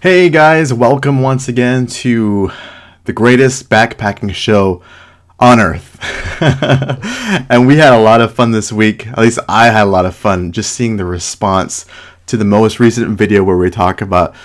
Hey guys, welcome once again to the greatest backpacking show on earth. And we had a lot of fun this week. At least I had a lot of fun just seeing the response to the most recent video where we talk about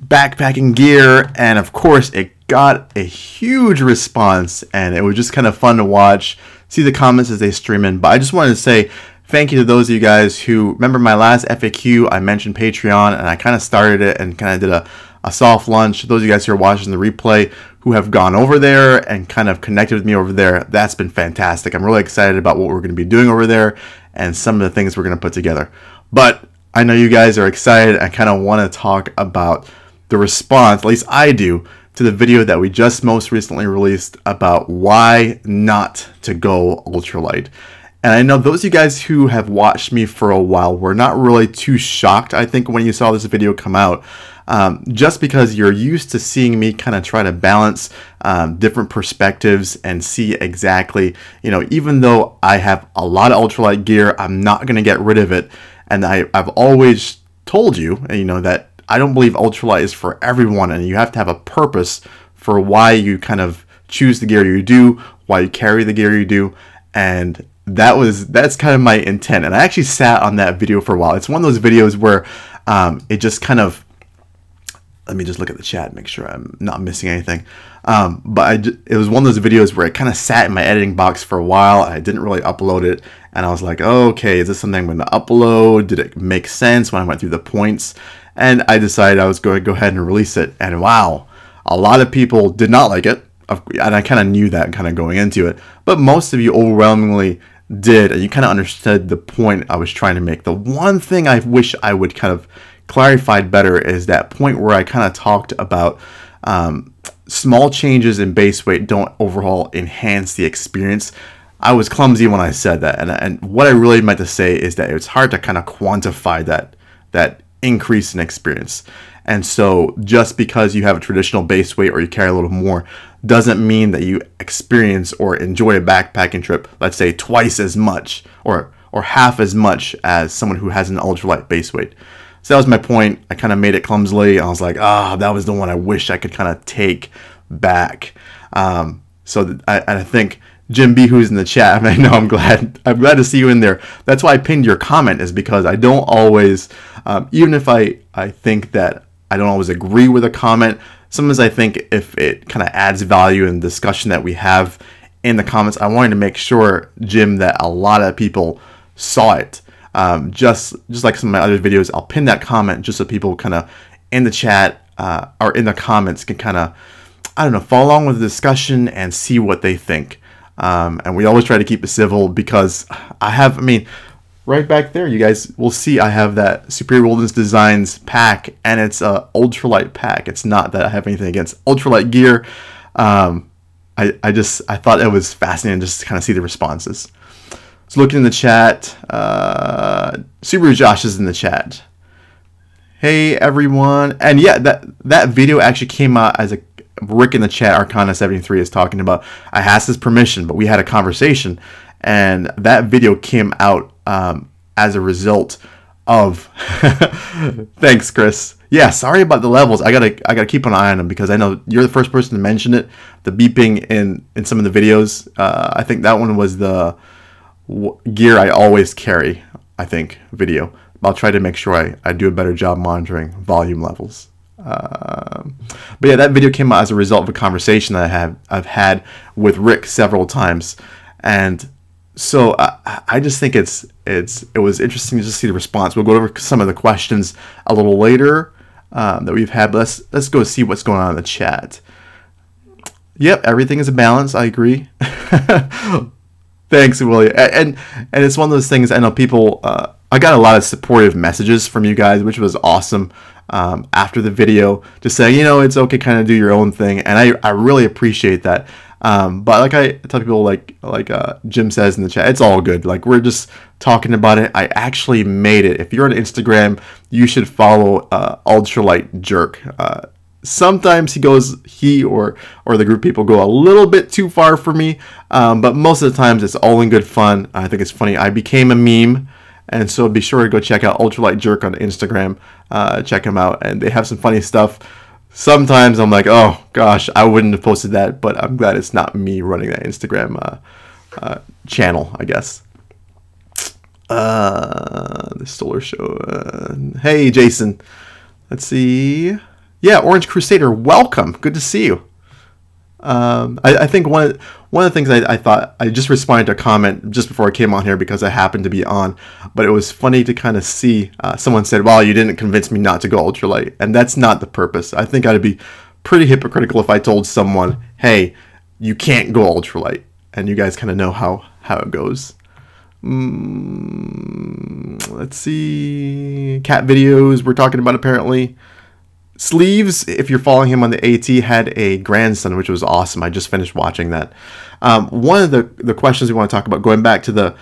backpacking gear, and of course it got a huge response and it was just kind of fun to watch, see the comments as they stream in. But I just wanted to say thank you to those of you guys who remember my last FAQ. I mentioned Patreon and I kind of started it and kind of did a soft launch. Those of you guys who are watching the replay who have gone over there and kind of connected with me over there, that's been fantastic. I'm really excited about what we're going to be doing over there and some of the things we're going to put together. But I know you guys are excited. I kind of want to talk about the response, at least I do, to the video that we just most recently released about why not to go ultralight. And I know those of you guys who have watched me for a while were not really too shocked, I think, when you saw this video come out, just because you're used to seeing me kind of try to balance different perspectives and see exactly, even though I have a lot of ultralight gear, I'm not going to get rid of it. And I've always told you, that I don't believe ultralight is for everyone, and you have to have a purpose for why you kind of choose the gear you do, why you carry the gear you do, and that's kind of my intent. And I actually sat on that video for a while. It's one of those videos where it just kind of, let me just look at the chat, make sure I'm not missing anything. But it was one of those videos where it kind of sat in my editing box for a while. I didn't really upload it, and I was like, oh, okay, is this something I'm going to upload? Did it make sense when I went through the points? And I decided I was going to go ahead and release it. And wow, a lot of people did not like it. And I kind of knew that kind of going into it. But most of you overwhelmingly did, and you kind of understood the point I was trying to make. The one thing I wish I would kind of clarified better is that point where I kind of talked about small changes in base weight don't overall enhance the experience. I was clumsy when I said that, and what I really meant to say is that it's hard to kind of quantify that increase in experience. And so just because you have a traditional base weight or you carry a little more doesn't mean that you experience or enjoy a backpacking trip, let's say twice as much or half as much as someone who has an ultralight base weight. So that was my point. I kind of made it clumsily. I was like, that was the one I wish I could kind of take back. So I think Jim B, who's in the chat, I know I'm glad to see you in there. That's why I pinned your comment, is because I don't always, even if I think that I don't always agree with a comment, sometimes I think if it kind of adds value in the discussion that we have in the comments, I wanted to make sure, Jim, that a lot of people saw it. Just like some of my other videos, I'll pin that comment just so people kind of in the chat or in the comments can kind of, follow along with the discussion and see what they think. And we always try to keep it civil, because right back there, you guys will see I have that Superior Wilderness Designs pack, and it's a ultralight pack. It's not that I have anything against ultralight gear. I thought it was fascinating just to kind of see the responses. So looking in the chat, Subaru Josh is in the chat. Hey everyone, and yeah, that video actually came out as Rick in the chat, Arcana73 is talking about. I asked his permission, but we had a conversation, and that video came out as a result of. Thanks, Chris. Yeah, sorry about the levels. I gotta keep an eye on them, because I know you're the first person to mention it. The beeping in some of the videos. I think that one was the gear I always carry, I think, video. I'll try to make sure I do a better job monitoring volume levels. But yeah, that video came out as a result of a conversation that I've had with Rick several times, and so I just think it was interesting to just see the response. We'll go over some of the questions a little later that we've had, but let's go see what's going on in the chat. Yep, everything is a balance. I agree. Thanks, William. And it's one of those things, I know people, I got a lot of supportive messages from you guys, which was awesome, after the video, just saying, it's okay, kind of do your own thing. And I really appreciate that. But like I tell people, like Jim says in the chat, it's all good. Like, we're just talking about it. I actually made it. If you're on Instagram, you should follow Ultralight Jerk. Sometimes he or the group people go a little bit too far for me, but most of the times it's all in good fun. I think it's funny. I became a meme, And so be sure to go check out Ultralight Jerk on Instagram. Check him out, and they have some funny stuff. Sometimes I'm like, oh gosh, I wouldn't have posted that, but I'm glad it's not me running that Instagram channel, I guess. The Stoller Show. Hey, Jason. Let's see. Yeah, Orange Crusader, welcome. Good to see you. I think one of the things I thought, I just responded to a comment just before I came on here because I happened to be on, but it was funny to kind of see someone said, well, you didn't convince me not to go ultralight, and that's not the purpose. I think I'd be pretty hypocritical if I told someone, hey, you can't go ultralight, and you guys kind of know how it goes. Let's see, cat videos we're talking about apparently. Sleeves, if you're following him on the AT, had a grandson, which was awesome. I just finished watching that. One of the questions we want to talk about, going back to the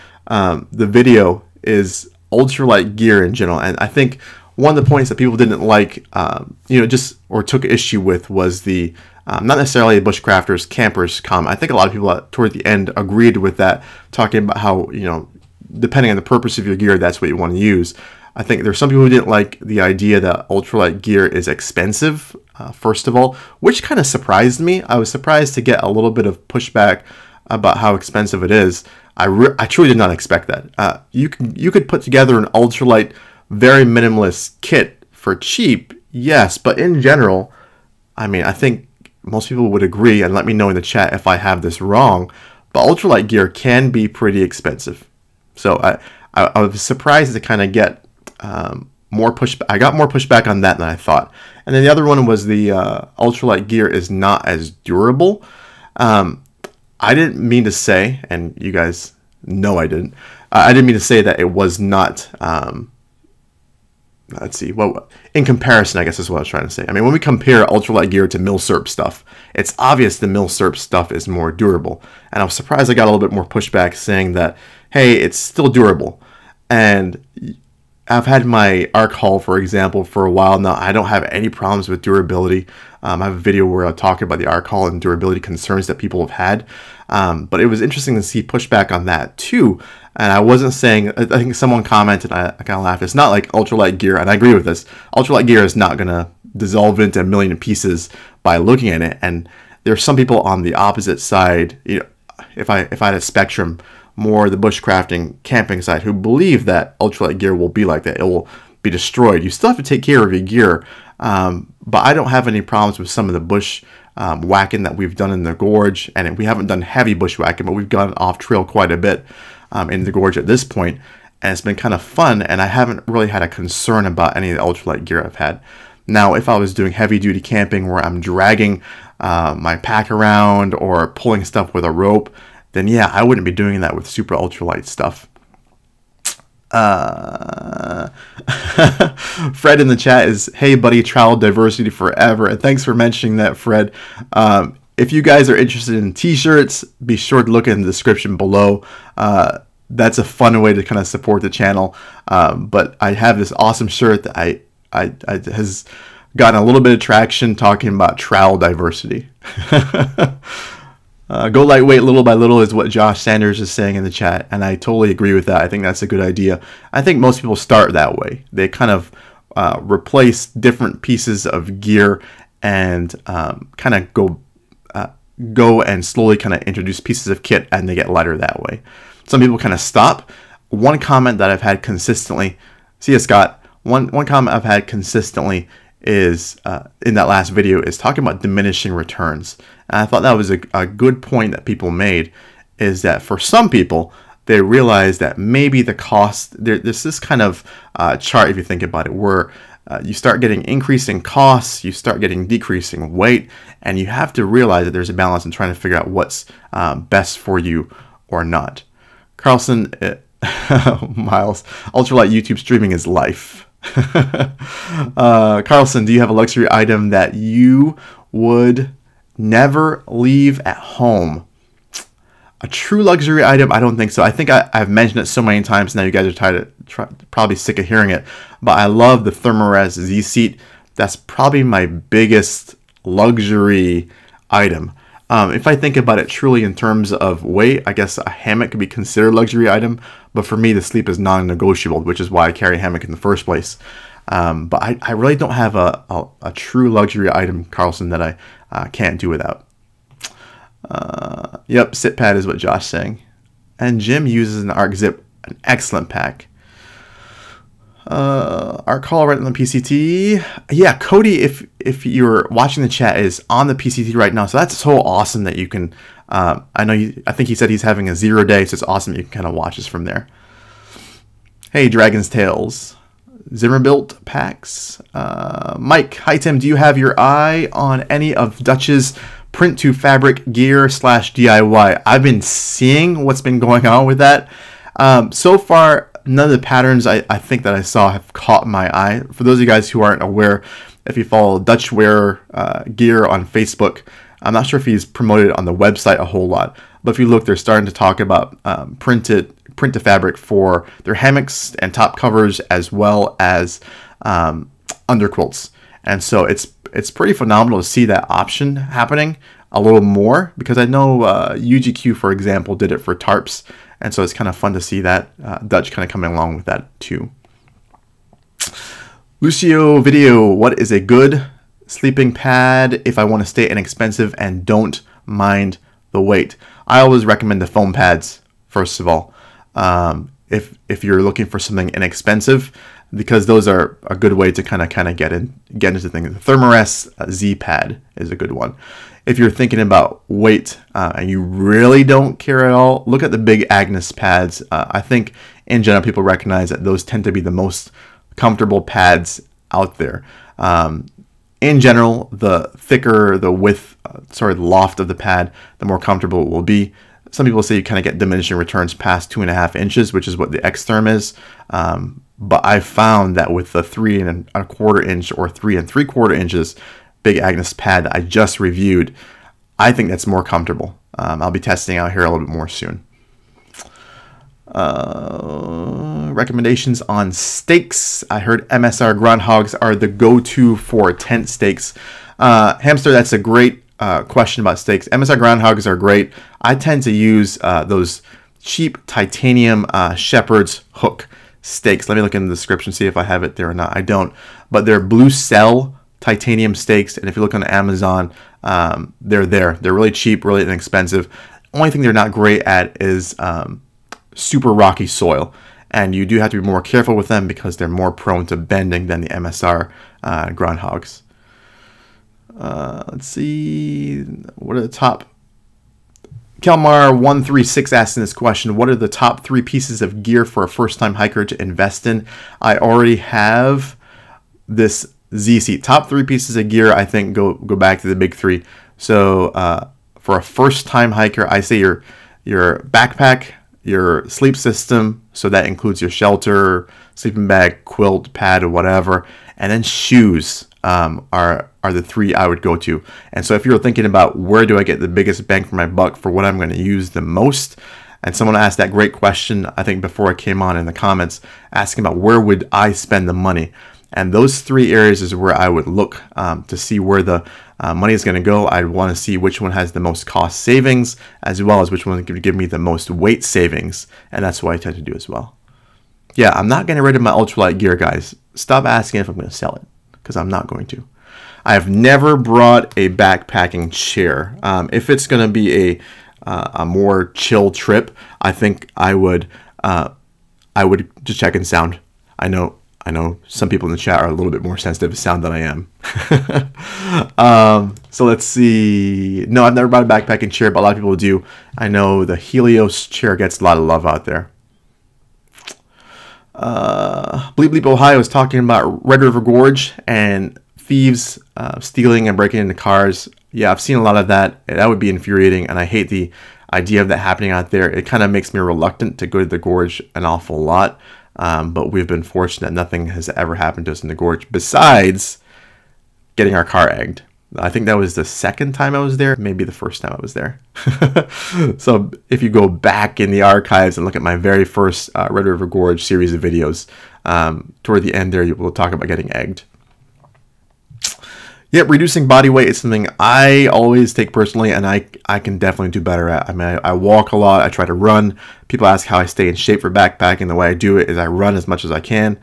video, is ultralight gear in general. And I think one of the points that people didn't like, or took issue with, was the not necessarily the bushcrafters, campers comment. I think a lot of people toward the end agreed with that, talking about how, depending on the purpose of your gear, that's what you want to use. I think there's some people who didn't like the idea that ultralight gear is expensive, first of all, which kind of surprised me. I was surprised to get a little bit of pushback about how expensive it is. I truly did not expect that. You could put together an ultralight, very minimalist kit for cheap, yes, but in general, I mean, I think most people would agree, and let me know in the chat if I have this wrong, but ultralight gear can be pretty expensive. So I was surprised to kind of get more pushback. I got more pushback on that than I thought. And then the other one was the ultralight gear is not as durable. I didn't mean to say, and you guys know I didn't. I didn't mean to say that it was not. Let's see. Well, in comparison, I guess is what I was trying to say. I mean, when we compare ultralight gear to Milsurp stuff, it's obvious the Milsurp stuff is more durable. And I was surprised I got a little bit more pushback saying that, hey, it's still durable. And I've had my Arc Hull, for example, for a while now. I don't have any problems with durability. I have a video where I talk about the Arc Hull and durability concerns that people have had. But it was interesting to see pushback on that too. And I wasn't saying, I think someone commented, I kind of laughed, it's not like ultralight gear, and I agree with this. Ultralight gear is not going to dissolve into a million pieces by looking at it. And there's some people on the opposite side, if I had a spectrum, more the bushcrafting camping side, who believe that ultralight gear will be like that. It will be destroyed. You still have to take care of your gear, but I don't have any problems with some of the bush whacking that we've done in the gorge, and we haven't done heavy bushwhacking, but we've gone off trail quite a bit in the gorge at this point, and it's been kind of fun, and I haven't really had a concern about any of the ultralight gear I've had. Now, if I was doing heavy duty camping where I'm dragging my pack around or pulling stuff with a rope, then yeah, I wouldn't be doing that with super ultralight stuff. Fred in the chat is, hey buddy, travel diversity forever. And thanks for mentioning that, Fred. If you guys are interested in t-shirts, be sure to look in the description below. That's a fun way to kind of support the channel. But I have this awesome shirt that I has gotten a little bit of traction talking about travel diversity. Go lightweight little by little is what Josh Sanders is saying in the chat, and I totally agree with that. I think that's a good idea. I think most people start that way. They kind of replace different pieces of gear and kind of go and slowly kind of introduce pieces of kit, and they get lighter that way. Some people kind of stop. One comment that I've had consistently, see ya, Scott. One comment I've had consistently is in that last video is talking about diminishing returns. And I thought that was a good point that people made, is that for some people, they realize that maybe the cost, there's this kind of chart, if you think about it, where you start getting increasing costs, you start getting decreasing weight, and you have to realize that there's a balance in trying to figure out what's best for you or not. Carlson, Miles, ultralight YouTube streaming is life. Carlson, do you have a luxury item that you would never leave at home? A true luxury item? I don't think so. I think I've mentioned it so many times now. You guys are probably sick of hearing it. But I love the Thermarest Z seat. That's probably my biggest luxury item. If I think about it truly in terms of weight, I guess a hammock could be considered a luxury item, but for me, the sleep is non-negotiable, which is why I carry a hammock in the first place. But I really don't have a true luxury item, Carlson, that I can't do without. Yep, sit pad is what Josh's saying. And Jim uses an Arc Zip, an excellent pack. Our caller right on the PCT. Yeah, Cody, if you're watching the chat, is on the PCT right now. So that's so awesome that you can. I think he said he's having a 0 day, so it's awesome that you can kind of watch us from there. Hey, Dragon's Tales, Zimmerbilt packs. Mike, hi Tim. Do you have your eye on any of Dutch's print to fabric gear / DIY? I've been seeing what's been going on with that. So far, none of the patterns I think that I saw have caught my eye. For those of you guys who aren't aware, if you follow Dutch Wear Gear on Facebook, I'm not sure if he's promoted on the website a whole lot, but if you look, they're starting to talk about print to fabric for their hammocks and top covers, as well as underquilts. And so it's pretty phenomenal to see that option happening a little more, because I know UGQ, for example, did it for tarps. And so it's kind of fun to see that Dutch kind of coming along with that too. Lucio Video, what is a good sleeping pad if I want to stay inexpensive and don't mind the weight? I always recommend the foam pads, first of all. If you're looking for something inexpensive, because those are a good way to kind of get into things. The Thermarest Z pad is a good one. If you're thinking about weight and you really don't care at all, look at the big Agnes pads. I think in general people recognize that those tend to be the most comfortable pads out there. In general, the thicker the width, the loft of the pad, the more comfortable it will be. Some people say you kind of get diminishing returns past 2.5 inches, which is what the X-Therm is. But I've found that with the 3 1/4 inch or 3 3/4 inches big Agnes pad that I just reviewed, I think that's more comfortable. I'll be testing out here a little bit more soon. Recommendations on stakes. I heard MSR groundhogs are the go-to for tent stakes. Hamster, that's a great question about stakes. MSR groundhogs are great. I tend to use those cheap titanium shepherd's hook stakes. Let me look in the description, see if I have it there or not. I don't, but they're blue cell titanium stakes, and if you look on Amazon, they're there. They're really cheap, really inexpensive. Only thing they're not great at is super rocky soil, and you do have to be more careful with them because they're more prone to bending than the MSR groundhogs. Let's see, what are the top? Kelmar136 asking this question: what are the top 3 pieces of gear for a first-time hiker to invest in? I already have this Z seat. Top 3 pieces of gear, I think, go back to the big 3. So for a first-time hiker, I say your backpack, your sleep system, so that includes your shelter, sleeping bag, quilt, pad, or whatever, and then shoes are the 3 I would go to. And so if you're thinking about where do I get the biggest bang for my buck for what I'm going to use the most, and someone asked that great question, I think before I came on in the comments, asking about where would I spend the money. And those 3 areas is where I would look to see where the money is going to go. I'd want to see which one has the most cost savings, as well as which one can give me the most weight savings. And that's what I tend to do as well. Yeah, I'm not getting rid of my ultralight gear, guys. Stop asking if I'm going to sell it, because I'm not going to. I have never brought a backpacking chair. If it's going to be a more chill trip, I think I would just check in sound. I know some people in the chat are a little bit more sensitive to sound than I am. So let's see. No, I've never bought a backpacking chair, but a lot of people do. I know the Helios chair gets a lot of love out there. Bleep Bleep Ohio is talking about Red River Gorge and thieves stealing and breaking into cars. Yeah, I've seen a lot of that. That would be infuriating, and I hate the idea of that happening out there. It kind of makes me reluctant to go to the gorge an awful lot. But we've been fortunate nothing has ever happened to us in the gorge besides getting our car egged. I think that was the 2nd time I was there, maybe the 1st time I was there. So if you go back in the archives and look at my very first Red River Gorge series of videos, toward the end there, we'll talk about getting egged. Yep, reducing body weight is something I always take personally, and I can definitely do better at. I mean, I walk a lot. I try to run. People ask how I stay in shape for backpacking. The way I do it is I run as much as I can,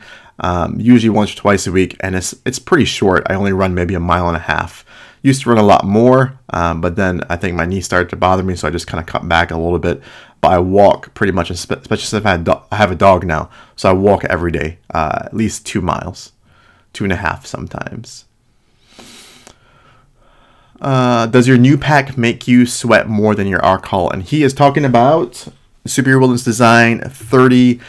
usually once or twice a week, and it's pretty short. I only run maybe 1.5 miles. Used to run a lot more, but then I think my knee started to bother me, so I just kind of cut back a little bit. But I walk pretty much, especially if I have a dog now, so I walk every day, at least 2 miles, 2.5 sometimes. Does your new pack make you sweat more than your arc haul? And he is talking about Superior Wilderness Design 30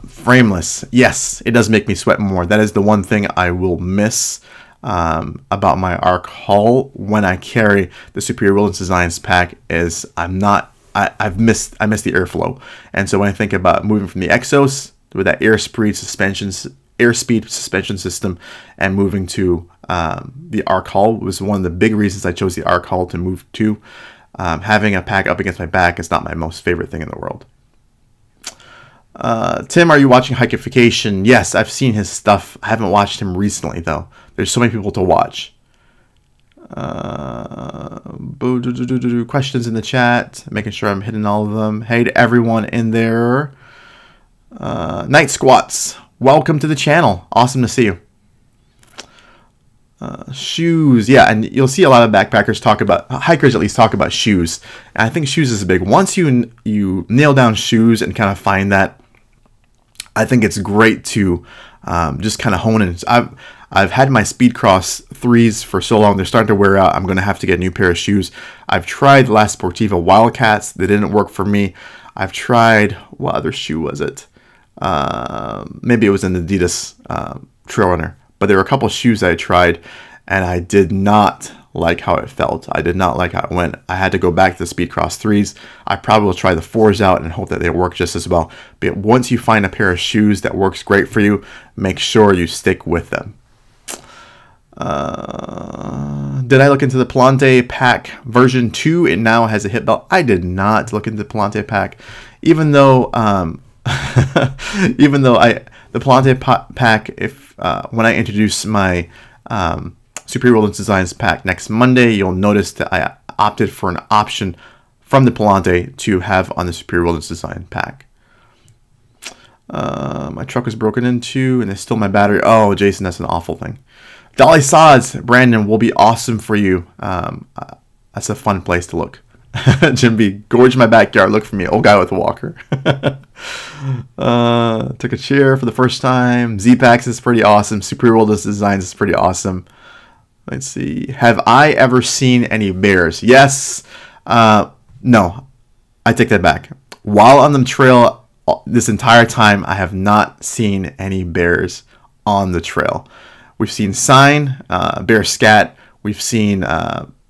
frameless. Yes, it does make me sweat more. That is the one thing I will miss about my arc haul when I carry the Superior Wilderness Designs pack is I missed the airflow. And so when I think about moving from the Exos with that airspeed suspension system and moving to the arc haul was one of the big reasons I chose the arc haul to move to. Having a pack up against my back is not my most favorite thing in the world. Tim, are you watching Hikeification? Yes, I've seen his stuff. I haven't watched him recently though. There's so many people to watch. Questions in the chat, making sure I'm hitting all of them. Hey to everyone in there. Night Squats, welcome to the channel. Awesome to see you. Shoes, yeah, and you'll see a lot of backpackers talk about, hikers at least talk about shoes. And I think shoes is big. Once you nail down shoes and kind of find that, I think it's great to just kind of hone in. I've had my Speedcross 3s for so long, they're starting to wear out. I'm going to have to get a new pair of shoes. I've tried the last Sportiva Wildcats. They didn't work for me. I've tried, what other shoe was it? Maybe it was an Adidas Trail Runner. But there were a couple of shoes that I tried, and I did not like how it felt. I did not like how it went. I had to go back to the Speedcross 3s. I probably will try the 4s out and hope that they work just as well. But once you find a pair of shoes that works great for you, make sure you stick with them. Did I look into the Palante pack version 2? It now has a hip belt. I did not look into the Palante pack, even though the Palante pack, when I introduce my Superior Wilderness Designs pack next Monday, you'll notice that I opted for an option from the Palante to have on the Superior Wilderness Design pack. My truck was broken into and it's still my battery. Oh, Jason, that's an awful thing. Dolly Sods, Brandon, will be awesome for you. That's a fun place to look. Jim B, gorge my backyard. Look for me, old guy with a walker. Took a chair for the first time. Z-Packs is pretty awesome. Superior Wilderness Designs is pretty awesome. Let's see. Have I ever seen any bears? Yes. No. I take that back. While on the trail this entire time, I have not seen any bears on the trail. We've seen sign, bear scat. We've seen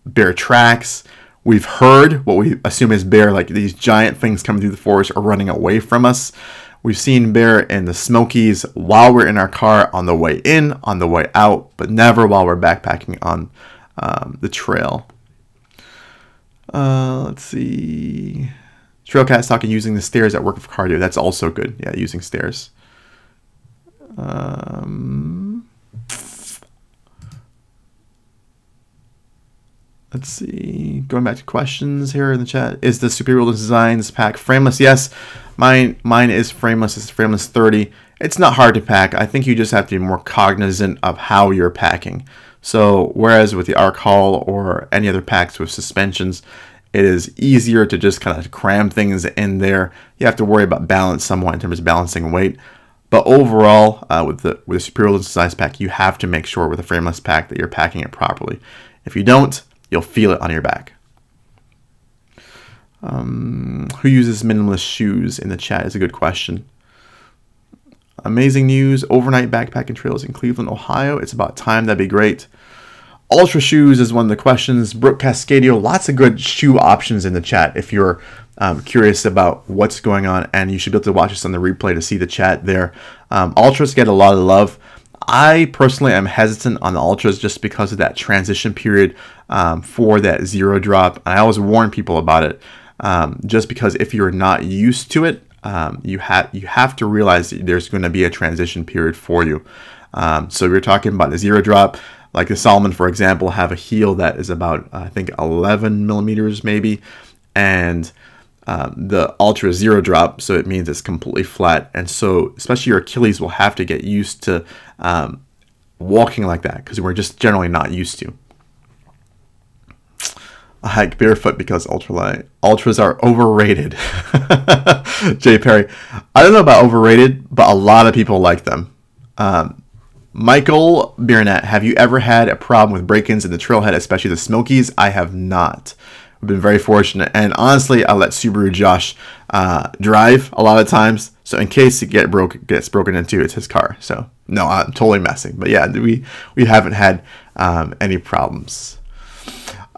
bear tracks. We've heard what we assume is bear, like these giant things coming through the forest or running away from us. We've seen bear in the Smokies while we're in our car on the way in, on the way out, but never while we're backpacking on the trail. Let's see. Trailcat's talking using the stairs at work for cardio. That's also good. Yeah, using stairs. Let's see. Going back to questions here in the chat. Is the Superior Wilderness Designs pack frameless? Yes. Mine is frameless. It's frameless 30. It's not hard to pack. I think you just have to be more cognizant of how you're packing. So whereas with the Arc Haul or any other packs with suspensions, it is easier to just kind of cram things in there. You have to worry about balance somewhat in terms of balancing weight. But overall, with the Superior Wilderness Designs pack, you have to make sure with a frameless pack that you're packing it properly. If you don't, you'll feel it on your back. Who uses minimalist shoes in the chat is a good question. Amazing news. Overnight backpacking trails in Cleveland, Ohio. It's about time. That'd be great. Ultra shoes is one of the questions. Brooke Cascadio. Lots of good shoe options in the chat if you're curious about what's going on. And you should be able to watch us on the replay to see the chat there. Ultras get a lot of love. I personally am hesitant on the Ultras just because of that transition period for that zero drop. And I always warn people about it just because if you're not used to it, you have to realize that there's going to be a transition period for you. So we're talking about the zero drop. Like the Salomon, for example, have a heel that is about, I think, 11 millimeters maybe. And the Ultra zero drop, so it means it's completely flat. And so especially your Achilles will have to get used to walking like that, because we're just generally not used to. I hike barefoot because ultralight. Ultras are overrated. Jay Perry. I don't know about overrated, but a lot of people like them. Michael Burnett, have you ever had a problem with break-ins in the trailhead, especially the Smokies? I have not. We've been very fortunate. And honestly, I let Subaru Josh drive a lot of times. So in case it gets broken into, it's his car. So no, I'm totally messing. But yeah, we haven't had any problems.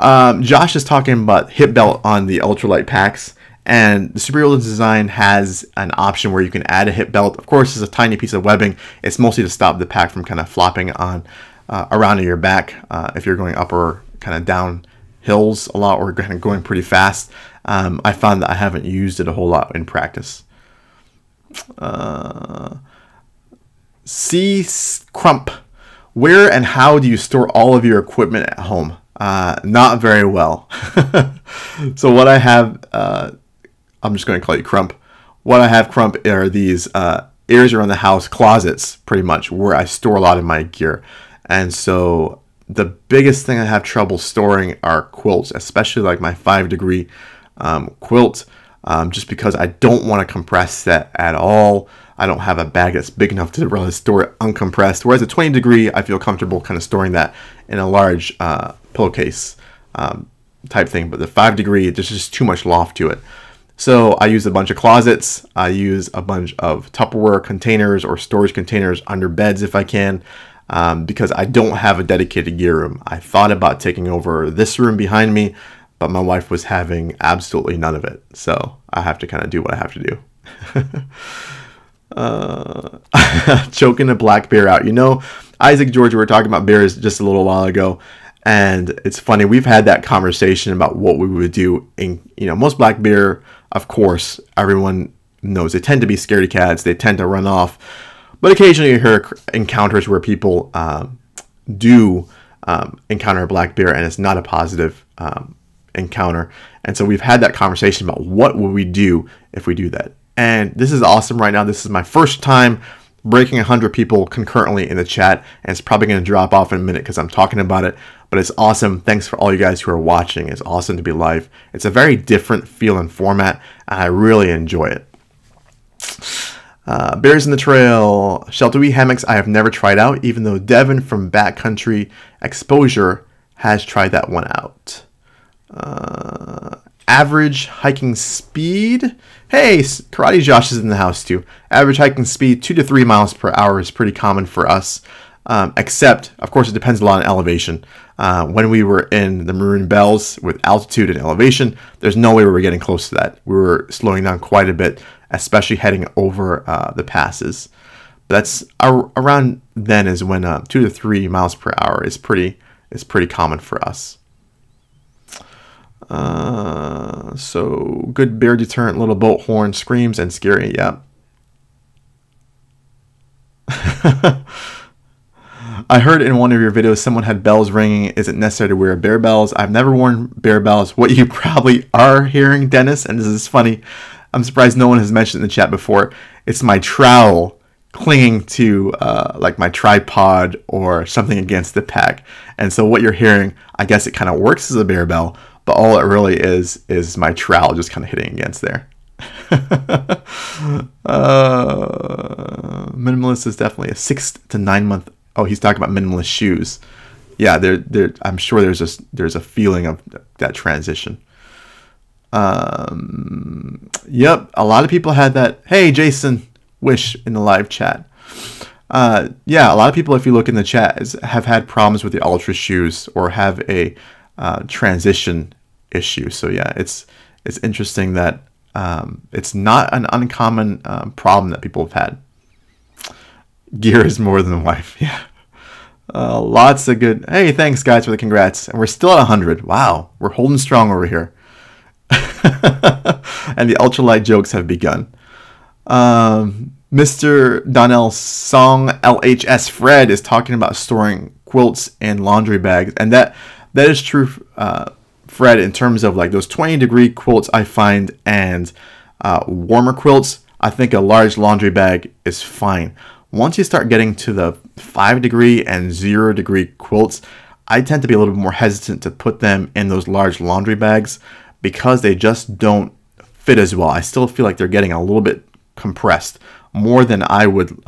Josh is talking about hip belt on the ultralight packs, and the Superior design has an option where you can add a hip belt. Of course, it's a tiny piece of webbing. It's mostly to stop the pack from kind of flopping on around your back if you're going up or kind of down hills a lot or kind of going pretty fast. I found that I haven't used it a whole lot in practice. C. Crump, where and how do you store all of your equipment at home? Not very well. So what I have, I'm just going to call you Crump. What I have, Crump, are these areas around the house, closets, pretty much, where I store a lot of my gear. And so the biggest thing I have trouble storing are quilts, especially like my 5-degree quilt, just because I don't want to compress that at all. I don't have a bag that's big enough to really store it uncompressed. Whereas a 20-degree, I feel comfortable kind of storing that in a large pillowcase type thing. But the 5-degree, there's just too much loft to it. So I use a bunch of closets. I use a bunch of Tupperware containers or storage containers under beds if I can, because I don't have a dedicated gear room. I thought about taking over this room behind me, but my wife was having absolutely none of it. So I have to kind of do what I have to do. Choking a black bear out. You know, Isaac George, we were talking about bears just a little while ago, and it's funny, we've had that conversation about what we would do in, you know, most black bear, of course, everyone knows they tend to be scaredy cats, they tend to run off, but occasionally you hear encounters where people do encounter a black bear and it's not a positive encounter. And so we've had that conversation about what would we do if we do that. And this is awesome right now. This is my first time breaking 100 people concurrently in the chat, and it's probably going to drop off in a minute because I'm talking about it, but it's awesome. Thanks for all you guys who are watching. It's awesome to be live. It's a very different feel and format, and I really enjoy it. Bears in the Trail. Shelter hammocks I have never tried out, even though Devin from Backcountry Exposure has tried that one out. Average hiking speed. Hey, Karate Josh is in the house too. Average hiking speed 2 to 3 miles per hour is pretty common for us. Except, of course, it depends a lot on elevation. When we were in the Maroon Bells with altitude and elevation, there's no way we were getting close to that. We were slowing down quite a bit, especially heading over the passes. That's around then is when 2 to 3 miles per hour is pretty common for us. So good bear deterrent, little boat horn, screams and scary. Yeah. I heard in one of your videos someone had bells ringing. Is it necessary to wear bear bells? I've never worn bear bells. What you probably are hearing, Dennis, and this is funny, I'm surprised no one has mentioned in the chat before, it's my trowel clinging to like my tripod or something against the pack. And so what you're hearing, I guess it kind of works as a bear bell, but all it really is my trowel just kind of hitting against there. Minimalist is definitely a 6 to 9 month. Oh, he's talking about minimalist shoes. Yeah, I'm sure there's a feeling of that transition. Yep, a lot of people had that. Hey, Jason Wish in the live chat. Yeah, a lot of people, if you look in the chat, have had problems with the Ultra shoes or have a transition issue. So yeah, it's interesting that it's not an uncommon problem that people have had. Gear is more than a wife. Yeah. Lots of good. Hey, thanks guys for the congrats. And we're still at 100. Wow, we're holding strong over here. And the ultralight jokes have begun. Mr. Donnell Song LHS Fred is talking about storing quilts in laundry bags, and that is true, Fred, in terms of like those 20-degree quilts I find and warmer quilts. I think a large laundry bag is fine. Once you start getting to the 5-degree and 0-degree quilts, I tend to be a little bit more hesitant to put them in those large laundry bags because they just don't fit as well. I still feel like they're getting a little bit compressed, more than I would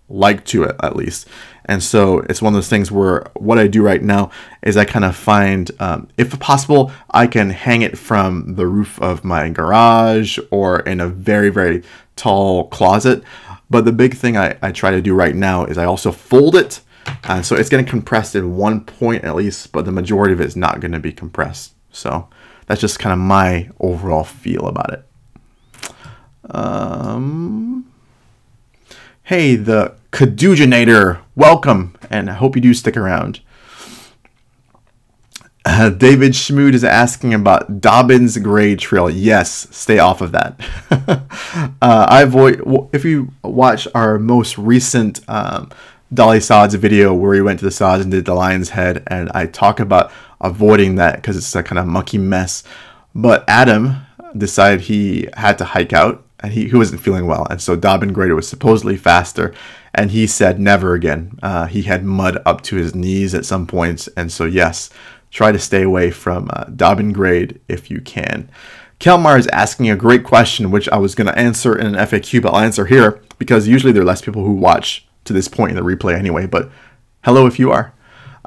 like to, at least. And so it's one of those things where what I do right now is I kind of find, if possible, I can hang it from the roof of my garage or in a very, very tall closet. But the big thing I try to do right now is I also fold it. So it's getting compressed in one point at least, but the majority of it is not going to be compressed. So that's just kind of my overall feel about it. Hey, the Cadugenator, welcome, and I hope you do stick around. David Schmood is asking about Dobbins Grade Trail. Yes, stay off of that. If you watch our most recent Dolly Sods video where we went to the Sods and did the Lion's Head, and I talk about avoiding that because it's a kind of mucky mess. But Adam decided he had to hike out, and he wasn't feeling well, and so Dobbin Grader was supposedly faster, and he said never again. He had mud up to his knees at some points, and so yes, try to stay away from Dobbin Grade if you can. Kelmar is asking a great question, which I was going to answer in an FAQ, but I'll answer here because usually there are less people who watch to this point in the replay anyway, but hello if you are.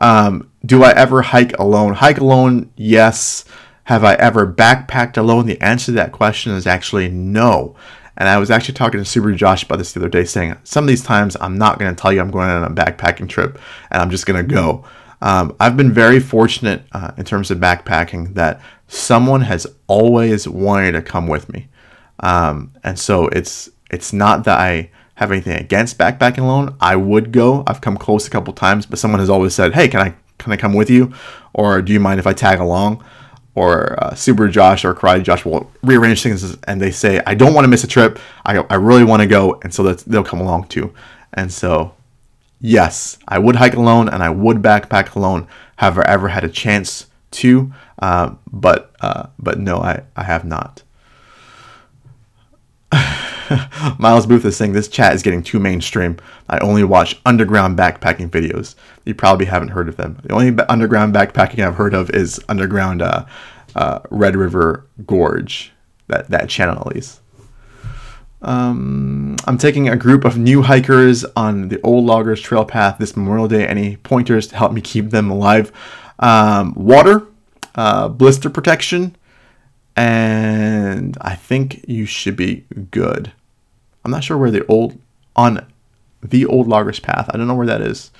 Do I ever hike alone? Hike alone, yes. Have I ever backpacked alone? The answer to that question is actually no. And I was actually talking to Super Josh about this the other day, saying some of these times I'm not going to tell you I'm going on a backpacking trip and I'm just going to go. I've been very fortunate in terms of backpacking that someone has always wanted to come with me. And so it's not that I have anything against backpacking alone. I would go. I've come close a couple times, but someone has always said, hey, can I come with you? Or do you mind if I tag along? Or Super Josh or Karate Josh will rearrange things and they say, I don't want to miss a trip. I really want to go. And so they'll come along too. And so, yes, I would hike alone and I would backpack alone. Have I ever had a chance to? But no, I have not. Miles Booth is saying this chat is getting too mainstream. I only watch underground backpacking videos. You probably haven't heard of them. The only underground backpacking I've heard of is underground Red River Gorge. That channel at least. I'm taking a group of new hikers on the Old Loggers Trail Path this Memorial Day. Any pointers to help me keep them alive? Water, blister protection, and I think you should be good. I'm not sure where on the Old Loggers Path. I don't know where that is,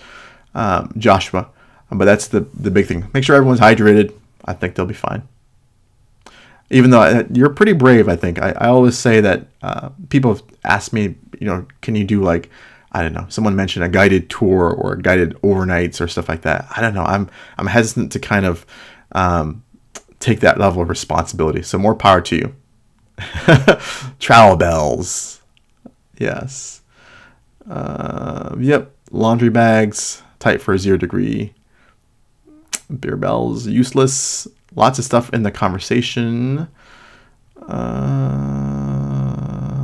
Joshua, but that's the big thing. Make sure everyone's hydrated. I think they'll be fine. Even though you're pretty brave, I think. I always say that people have asked me, can you do like, I don't know, someone mentioned a guided tour or guided overnights or stuff like that. I don't know. I'm hesitant to kind of take that level of responsibility. So more power to you. Trowel bells. Yes. Yep. Laundry bags. Tight for a 0 degree. Beer bells. Useless. Lots of stuff in the conversation.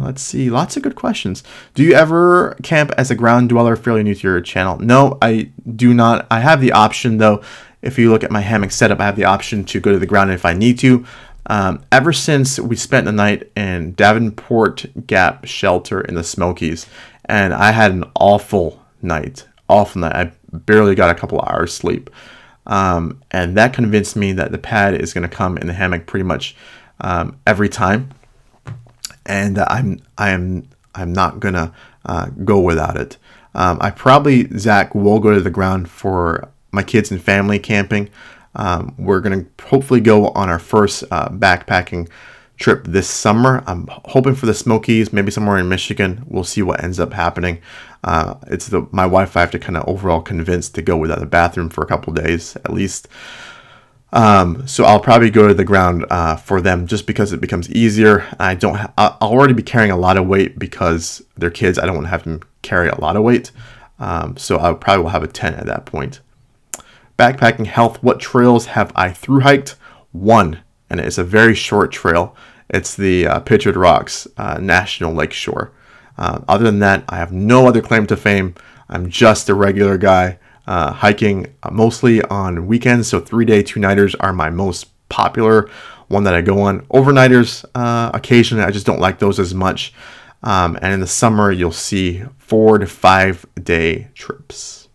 Let's see. Lots of good questions. Do you ever camp as a ground dweller? Fairly new to your channel. No, I do not. I have the option though. If you look at my hammock setup, I have the option to go to the ground if I need to. Ever since we spent the night in Davenport Gap Shelter in the Smokies, and I had an awful night. I barely got a couple of hours sleep. And that convinced me that the pad is going to come in the hammock pretty much every time. And I'm not going to go without it. I probably, Zach, will go to the ground for my kids and family camping. We're going to hopefully go on our first backpacking trip this summer. I'm hoping for the Smokies, maybe somewhere in Michigan. We'll see what ends up happening. My wife I have to kind of overall convince to go without a bathroom for a couple of days at least. So I'll probably go to the ground for them just because it becomes easier. I'll already be carrying a lot of weight because they're kids. I don't want to have them carry a lot of weight. So I probably will have a 10 at that point. Backpacking health. What trails have I thru hiked? One, and it's a very short trail. It's the Pictured Rocks National Lakeshore. Other than that, I have no other claim to fame. I'm just a regular guy hiking mostly on weekends. So 3-day, 2-nighters are my most popular one that I go on. Overnighters, occasionally, I just don't like those as much. And in the summer, you'll see 4 to 5 day trips.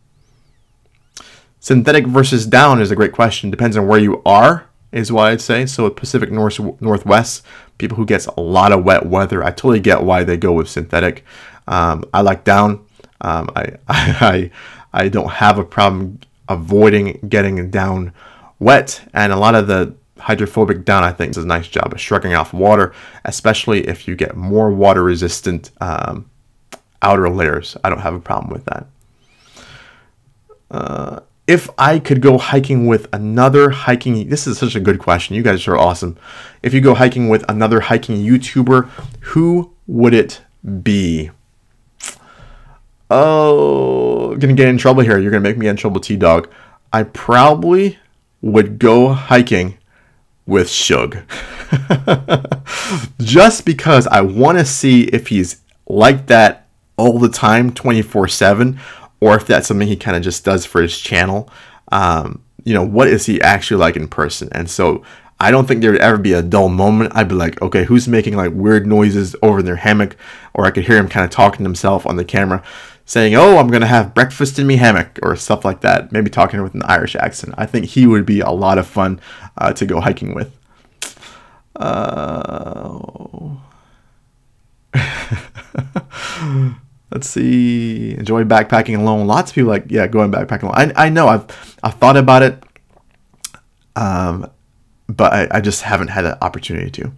Synthetic versus down is a great question. Depends on where you are, is what I'd say. So Pacific Northwest, people who gets a lot of wet weather, I totally get why they go with synthetic. I like down. I don't have a problem avoiding getting down wet, and a lot of the hydrophobic down, I think, does a nice job of shrugging off water, especially if you get more water resistant outer layers. I don't have a problem with that. If I could go hiking with another hiking, this is such a good question. You guys are awesome. If you go hiking with another hiking YouTuber, who would it be? Oh, I'm gonna get in trouble here. You're gonna make me get in trouble, T-Dog. I probably would go hiking with Shug. Just because I want to see if he's like that all the time, 24/7, or if that's something he kind of just does for his channel. You know, what is he actually like in person? And so I don't think there would ever be a dull moment. I'd be like, okay, who's making like weird noises over in their hammock? Or I could hear him kind of talking to himself on the camera, saying, oh, I'm going to have breakfast in me hammock, or stuff like that. Maybe talking with an Irish accent. I think he would be a lot of fun to go hiking with. Let's see. Enjoy backpacking alone. Lots of people like, yeah, going backpacking alone. I know I've thought about it, but I just haven't had an opportunity to.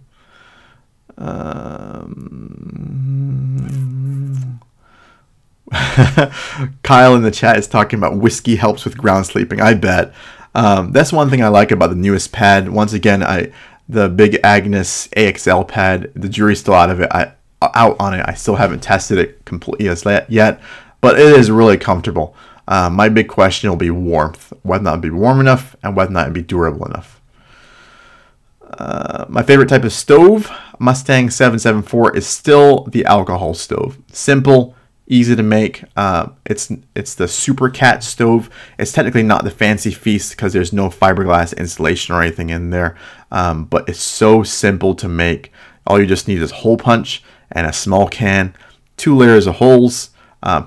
Kyle in the chat is talking about whiskey helps with ground sleeping. I bet. That's one thing I like about the newest pad. Once again, the Big Agnes AXL pad, the jury's still out on it. I still haven't tested it completely yet, but it is really comfortable. My big question will be warmth, whether or not it'll be warm enough and whether or not it'll be durable enough. My favorite type of stove, Mustang 774, is still the alcohol stove. Simple, easy to make. It's the Super Cat stove. It's technically not the Fancy Feast because there's no fiberglass insulation or anything in there, but it's so simple to make. All you just need is hole punch and a small can, 2 layers of holes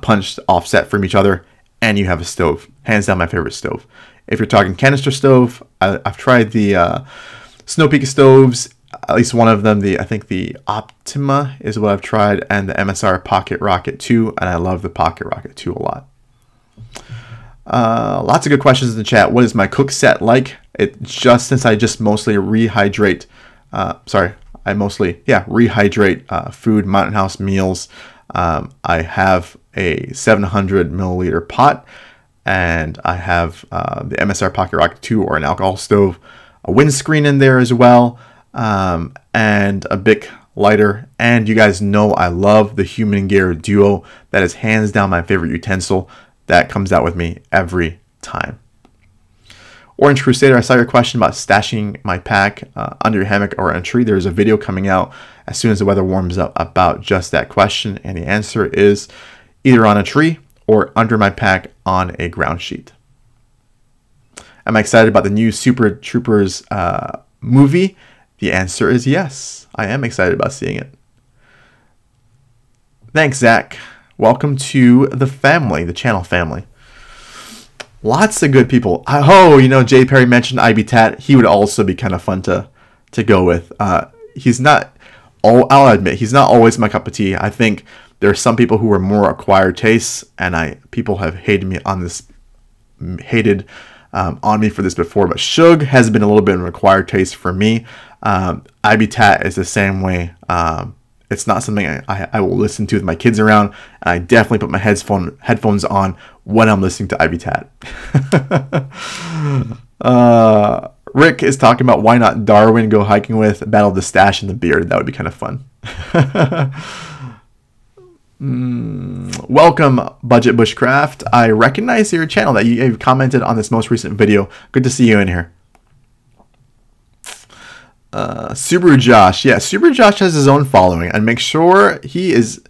punched offset from each other, and you have a stove. Hands down my favorite stove. If you're talking canister stove, I've tried the Snow Peak stoves, at least one of them. I think the Optima is what I've tried, and the MSR Pocket Rocket 2, and I love the Pocket Rocket 2 a lot. Lots of good questions in the chat. What is my cook set like? Since I just mostly rehydrate, rehydrate food, Mountain House meals. I have a 700 milliliter pot, and I have the MSR Pocket Rocket 2 or an alcohol stove, a windscreen in there as well, and a Bic lighter. And you guys know I love the Human Gear Duo. That is hands down my favorite utensil. That comes out with me every time. Orange Crusader, I saw your question about stashing my pack under your hammock or on a tree. There's a video coming out as soon as the weather warms up about just that question, and the answer is either on a tree or under my pack on a ground sheet. Am I excited about the new Super Troopers movie? The answer is yes. I am excited about seeing it. Thanks, Zach. Welcome to the family, the channel family. Lots of good people. Jay Perry mentioned Ivy Tat. He would also be kind of fun to go with. He's not, I'll admit, he's not always my cup of tea. I think there are some people who are more acquired tastes, and people have hated me on this, on me for this before. But Shug has been a little bit of an acquired taste for me. Ivy Tat is the same way. It's not something I will listen to with my kids around. And I definitely put my headphones on when I'm listening to Ivy Tat. Rick is talking about why not Darwin go hiking with, battle the stash and the beard. That would be kind of fun. Welcome, Budget Bushcraft. I recognize your channel that you commented on this most recent video. Good to see you in here. Subaru Josh. Yeah, Subaru Josh has his own following, and make sure he is.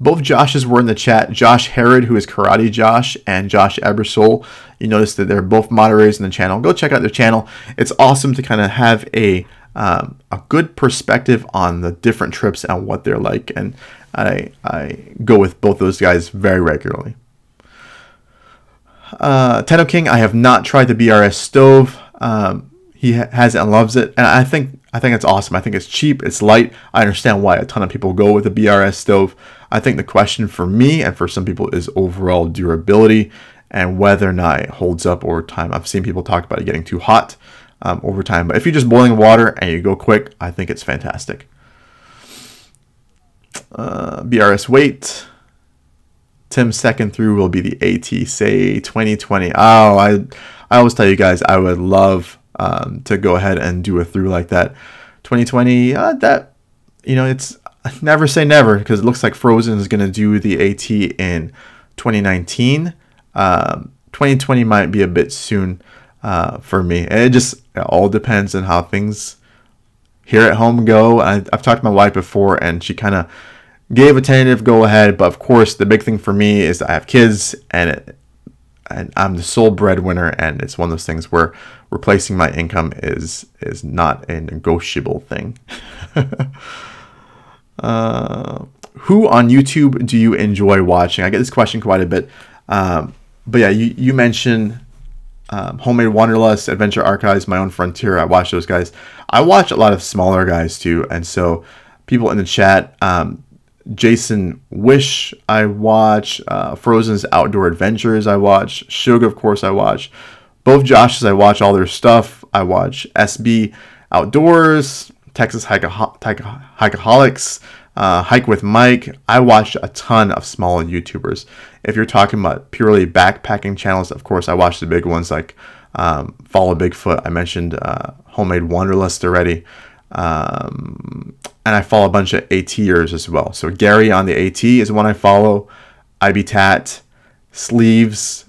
Both Joshes were in the chat. Josh Herod, who is Karate Josh, and Josh Ebersole. You notice that they're both moderators in the channel. Go check out their channel. It's awesome to kind of have a good perspective on the different trips and what they're like. And I go with both those guys very regularly. Tenno King, I have not tried the BRS stove. He has it and loves it, and I think it's awesome. I think it's cheap, it's light. I understand why a ton of people go with the BRS stove. I think the question for me and for some people is overall durability and whether or not it holds up over time. I've seen people talk about it getting too hot over time, but if you're just boiling water and you go quick, I think it's fantastic. BRS weight. Tim's second through will be the AT, say 2020. Oh, I always tell you guys I would love to go ahead and do a through like that. 2020, that, you know, it's never say never, because it looks like Frozen is going to do the AT in 2019. 2020 might be a bit soon for me. And it all depends on how things here at home go. I've talked to my wife before, and she kind of gave a tentative go ahead. But of course, the big thing for me is that I have kids, and I'm the sole breadwinner, and it's one of those things where replacing my income is not a negotiable thing. Who on YouTube do you enjoy watching? I get this question quite a bit. But yeah, you mentioned Homemade Wanderlust, Adventure Archives, My Own Frontier. I watch those guys. I watch a lot of smaller guys too. And so people in the chat, Jason Wish, I watch. Frozen's Outdoor Adventures, I watch. Shug, of course, I watch. Both Joshes, I watch all their stuff. I watch SB Outdoors, Texas Hikeaholics, Hike with Mike. I watch a ton of small YouTubers. If you're talking about purely backpacking channels, of course, I watch the big ones like Follow Bigfoot. I mentioned Homemade Wanderlust already. And I follow a bunch of ATers as well. So Gary on the AT is one I follow. IB Tat, Sleeves,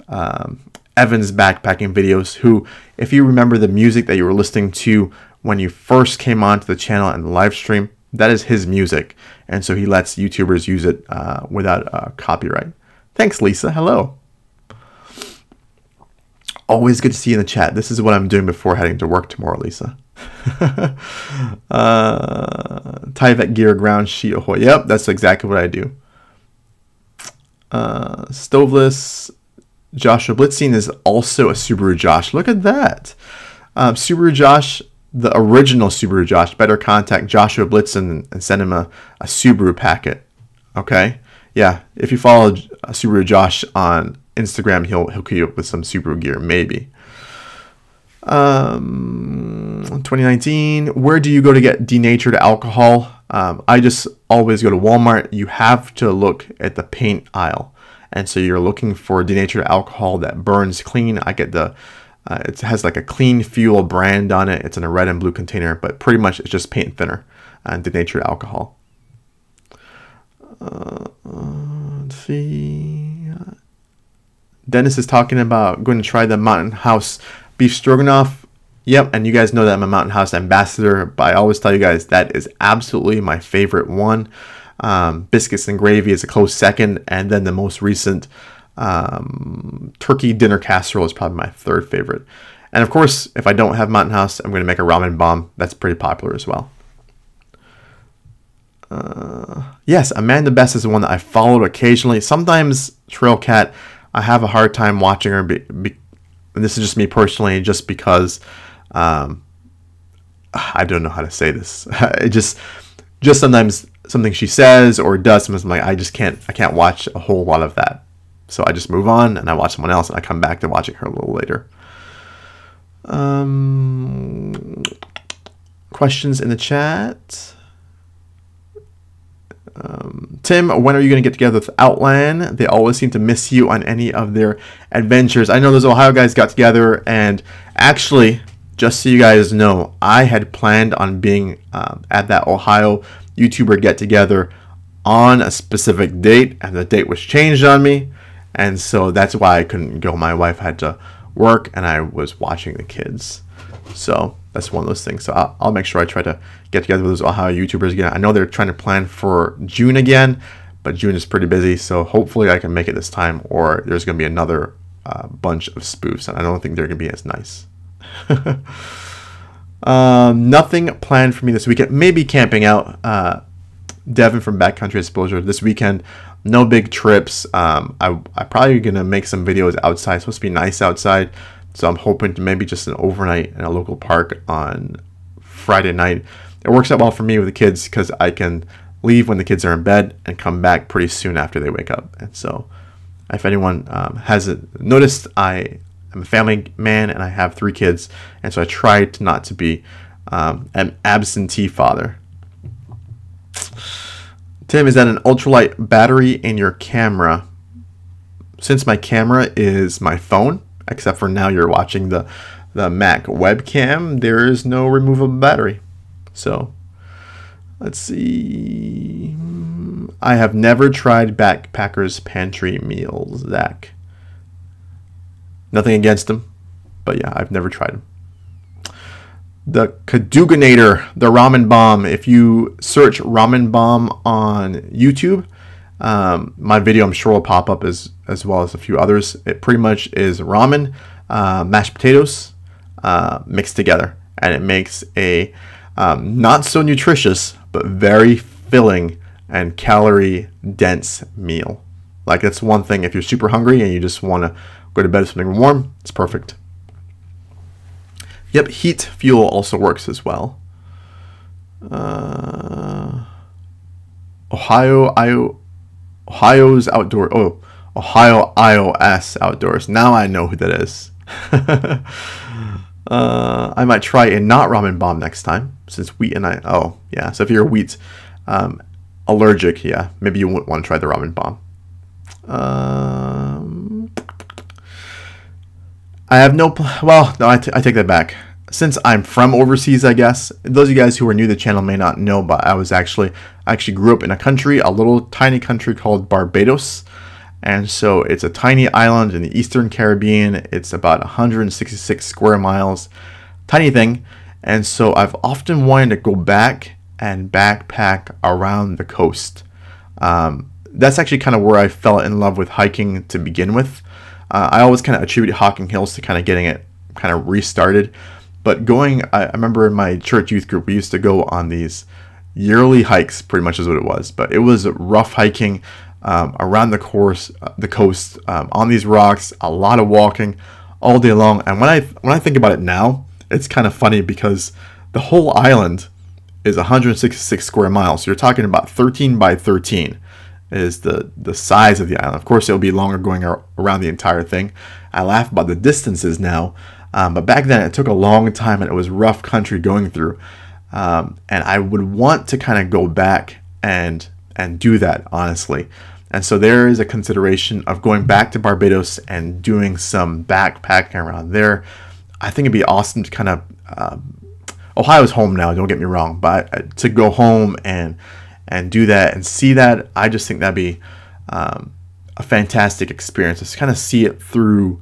Evan's backpacking videos, who, if you remember the music that you were listening to when you first came onto the channel and the live stream, that is his music. And so he lets YouTubers use it without copyright. Thanks, Lisa. Hello. Always good to see you in the chat. This is what I'm doing before heading to work tomorrow, Lisa. Tyvek Gear Ground Sheet Ahoy. Yep, that's exactly what I do. Stoveless Joshua Blitzing is also a Subaru Josh. Look at that. Subaru Josh, the original Subaru Josh. Better contact Joshua Blitzen and send him a Subaru packet. Okay? Yeah, if you follow Subaru Josh on Instagram, he'll hook you up with some Subaru gear, maybe. 2019, where do you go to get denatured alcohol? I just always go to Walmart. You have to look at the paint aisle, and so you're looking for denatured alcohol that burns clean. I get the it has like a Clean Fuel brand on it. It's in a red and blue container, but pretty much it's just paint thinner and denatured alcohol. Let's see. Dennis is talking about going to try the Mountain House beef stroganoff. Yep, and you guys know that I'm a Mountain House ambassador, but I always tell you guys that is absolutely my favorite one. Biscuits and gravy is a close second, and then the most recent turkey dinner casserole is probably my third favorite. And of course, if I don't have Mountain House, I'm going to make a ramen bomb. That's pretty popular as well. Yes, Amanda Best is the one that I followed occasionally. Sometimes Trail Cat, I have a hard time watching her. And this is just me personally, just because I don't know how to say this. It just sometimes something she says or does, sometimes I'm like, I can't watch a whole lot of that. So I just move on and I watch someone else, and I come back to watching her a little later. Questions in the chat. Tim, when are you going to get together with Outland? They always seem to miss you on any of their adventures. I know those Ohio guys got together, and actually just so you guys know, I had planned on being at that Ohio YouTuber get-together on a specific date, and the date was changed on me, and so that's why I couldn't go. My wife had to work, and I was watching the kids. So that's one of those things. So I'll make sure I try to get together with those Ohio YouTubers again. I know they're trying to plan for June again, but June is pretty busy, so hopefully I can make it this time, or there's going to be another bunch of spoofs, and I don't think they're going to be as nice. Nothing planned for me this weekend. Maybe camping out. Devin from Backcountry Exposure this weekend. No big trips. I'm probably going to make some videos outside. It's supposed to be nice outside, so I'm hoping to maybe just an overnight in a local park on Friday night. It works out well for me with the kids because I can leave when the kids are in bed and come back pretty soon after they wake up. And so if anyone hasn't noticed, I'm a family man and I have 3 kids, and so I try to not to be an absentee father. Tim, is that an ultralight battery in your camera? Since my camera is my phone, except for now you're watching the Mac webcam, there is no removable battery. So let's see. I have never tried Backpackers Pantry meals, Zach. Nothing against them, but yeah, I've never tried them. The Kaduganator, the ramen bomb. If you search ramen bomb on YouTube, my video I'm sure will pop up as well as a few others. It pretty much is ramen, mashed potatoes mixed together, and it makes a not so nutritious but very filling and calorie dense meal. Like, that's one thing. If you're super hungry and you just want to go to bed with something warm, it's perfect. Yep, heat fuel also works as well. Ohio's outdoor. Oh, Ohio iOS outdoors. Now I know who that is. I might try a not ramen bomb next time, since wheat and I. Oh yeah, so if you're wheat allergic, yeah, maybe you wouldn't want to try the ramen bomb. I have no. Well, no, I take that back. Since I'm from overseas, I guess those of you guys who are new to the channel may not know, but I actually grew up in a little tiny country called Barbados, and so it's a tiny island in the Eastern Caribbean. It's about 166 square miles, tiny thing, and so I've often wanted to go back and backpack around the coast. That's actually kind of where I fell in love with hiking to begin with. I always kind of attribute Hocking Hills to kind of getting it kind of restarted. But I remember in my church youth group, we used to go on these yearly hikes, pretty much is what it was. But it was rough hiking around the coast, on these rocks, a lot of walking all day long. And when I think about it now, it's kind of funny because the whole island is 166 square miles. So you're talking about 13 by 13 is the size of the island. Of course, it'll be longer going around the entire thing. I laugh about the distances now, but back then it took a long time and it was rough country going through. And I would want to kind of go back and do that, honestly. And so there is a consideration of going back to Barbados and doing some backpacking around there. I think it'd be awesome to kind of, Ohio's home now, don't get me wrong, but to go home and do that and see that, I just think that'd be a fantastic experience. Just kind of see it through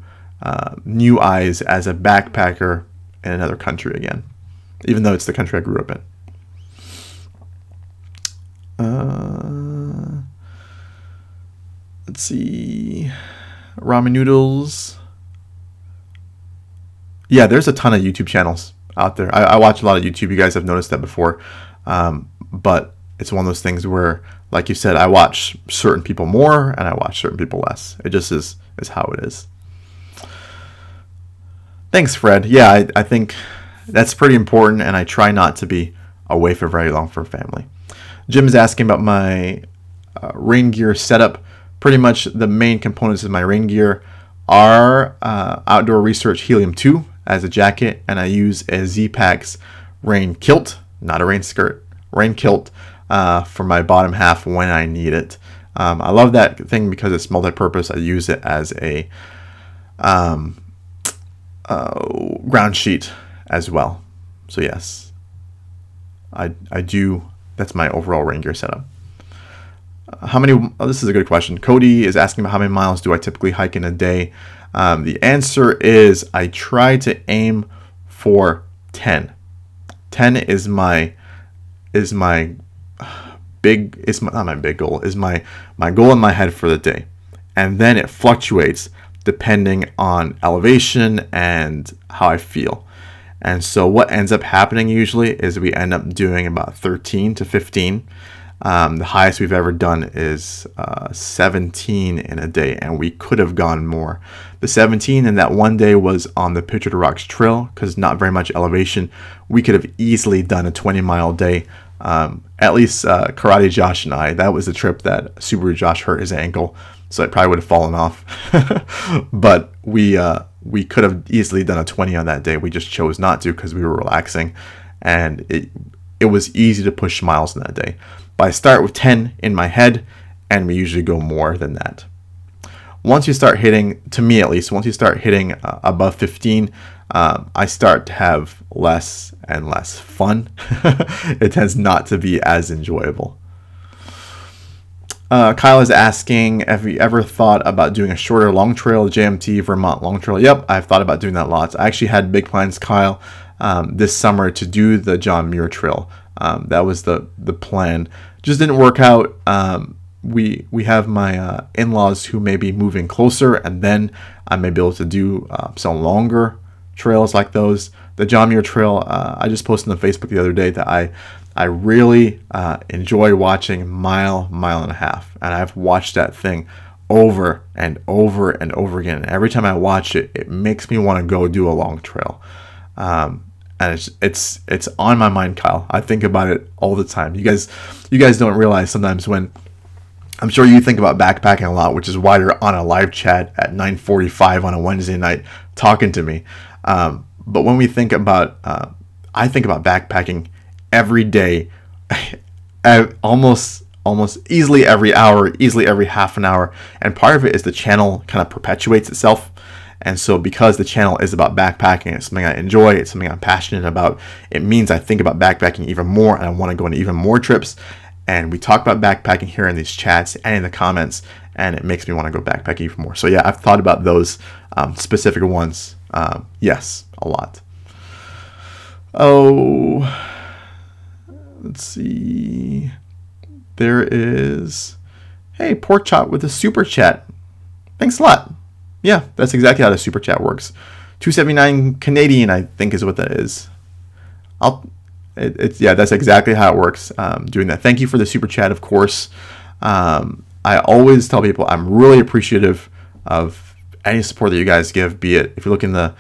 new eyes as a backpacker in another country again, even though it's the country I grew up in. Let's see, ramen noodles. Yeah, there's a ton of YouTube channels out there. I watch a lot of YouTube. You guys have noticed that before, but it's one of those things where, like you said, I watch certain people more and I watch certain people less. It just is how it is. Thanks, Fred. Yeah, I think that's pretty important, and I try not to be away for very long for family. Jim is asking about my rain gear setup. Pretty much the main components of my rain gear are Outdoor Research Helium 2 as a jacket, and I use a Z-Packs rain kilt, not a rain skirt, rain kilt for my bottom half when I need it. I love that thing because it's multi-purpose. I use it as a ground sheet as well. So yes, I do. That's my overall rain gear setup. How many? Oh, this is a good question. Cody is asking about how many miles do I typically hike in a day. The answer is I try to aim for 10. 10 is my big, it's not my big goal, is my goal in my head for the day. And then it fluctuates depending on elevation and how I feel. And so what ends up happening usually is we end up doing about 13 to 15. The highest we've ever done is 17 in a day, and we could have gone more. The 17 in that one day was on the Picture to Rocks Trail because not very much elevation. We could have easily done a 20-mile day. At least Karate Josh and I. That was the trip that Subaru Josh hurt his ankle, so it probably would have fallen off. But we could have easily done a 20 on that day. We just chose not to because we were relaxing, and it was easy to push miles in that day. But I start with 10 in my head, and we usually go more than that. Once you start hitting, to me at least, once you start hitting above 15, I start to have less and less fun. It tends not to be as enjoyable. Kyle is asking, have you ever thought about doing a shorter long trail, JMT Vermont long trail? Yep, I've thought about doing that lots. I actually had big plans, Kyle, this summer to do the John Muir Trail. That was the plan. Just didn't work out. We have my in-laws who may be moving closer, and then I may be able to do some longer trails like those. The John Muir Trail, I just posted on Facebook the other day that I really enjoy watching mile and a half, and I've watched that thing over and over and over again. And every time I watch it, it makes me want to go do a long trail. And it's on my mind, Kyle. I think about it all the time. You guys don't realize sometimes when, I'm sure you think about backpacking a lot, which is why you're on a live chat at 9:45 on a Wednesday night talking to me. But when we think about, I think about backpacking every day, almost easily every hour, easily every half an hour. And part of it is the channel kind of perpetuates itself. And so because the channel is about backpacking, it's something I enjoy, it's something I'm passionate about, it means I think about backpacking even more, and I want to go on even more trips. And we talk about backpacking here in these chats and in the comments, and it makes me want to go backpacking even more. So yeah, I've thought about those specific ones. Yes, a lot. Oh, let's see. There is, hey, Pork Chop with a super chat. Thanks a lot. Yeah, that's exactly how the super chat works. 279 Canadian, I think, is what that is. Yeah, that's exactly how it works. Doing that. Thank you for the super chat, of course. I always tell people I'm really appreciative of any support that you guys give. Be it if you look in the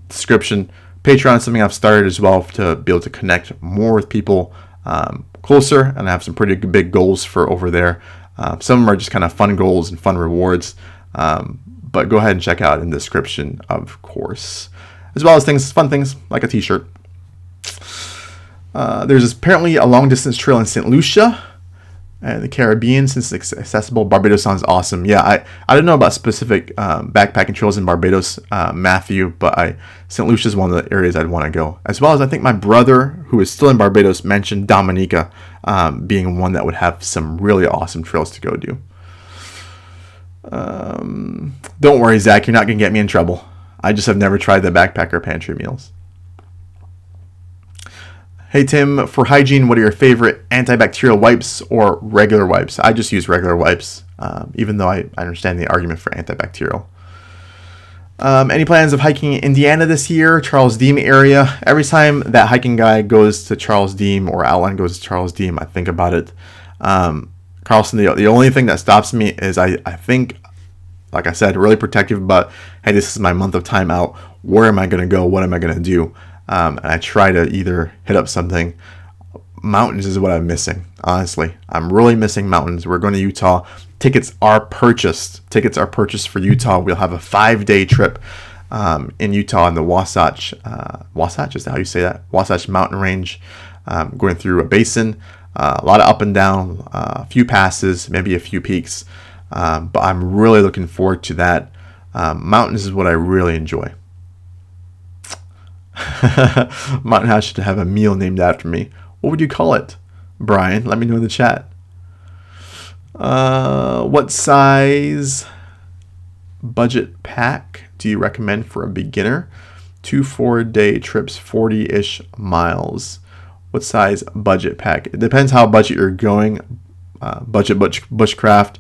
description, Patreon is something I've started as well to be able to connect more with people closer, and I have some pretty big goals for over there. Some of them are just kind of fun goals and fun rewards. But go ahead and check out in the description, of course, as well as fun things like a t-shirt. There's apparently a long distance trail in St. Lucia and the Caribbean since it's accessible. Barbados sounds awesome. Yeah, I don't know about specific backpacking trails in Barbados, Matthew, but St. Lucia is one of the areas I'd want to go. As well as I think my brother, who is still in Barbados, mentioned Dominica being one that would have some really awesome trails to go do. Don't worry, Zach, you're not gonna get me in trouble. I just have never tried the backpacker pantry meals. Hey Tim, for hygiene, what are your favorite antibacterial wipes or regular wipes? I just use regular wipes, even though I understand the argument for antibacterial. Any plans of hiking in Indiana this year? Charles Deem area. Every time that hiking guy goes to Charles Deem or Outline goes to Charles Deem, I think about it. Carlson, the only thing that stops me is I think, like I said, really protective about, hey, this is my month of time out. Where am I going to go? What am I going to do? And I try to either hit up something. Mountains is what I'm missing, honestly. I'm really missing mountains. We're going to Utah. Tickets are purchased. Tickets are purchased for Utah. We'll have a 5-day trip in Utah in the Wasatch. Wasatch, is that how you say that? Wasatch Mountain Range. Going through a basin. A lot of up and down, a few passes, maybe a few peaks. But I'm really looking forward to that. Mountains is what I really enjoy. Mountain house should have a meal named after me. What would you call it, Brian? Let me know in the chat. What size budget pack do you recommend for a beginner? 2 4-day trips, 40-ish miles. What size budget pack? It depends how budget you're going. Budget bushcraft.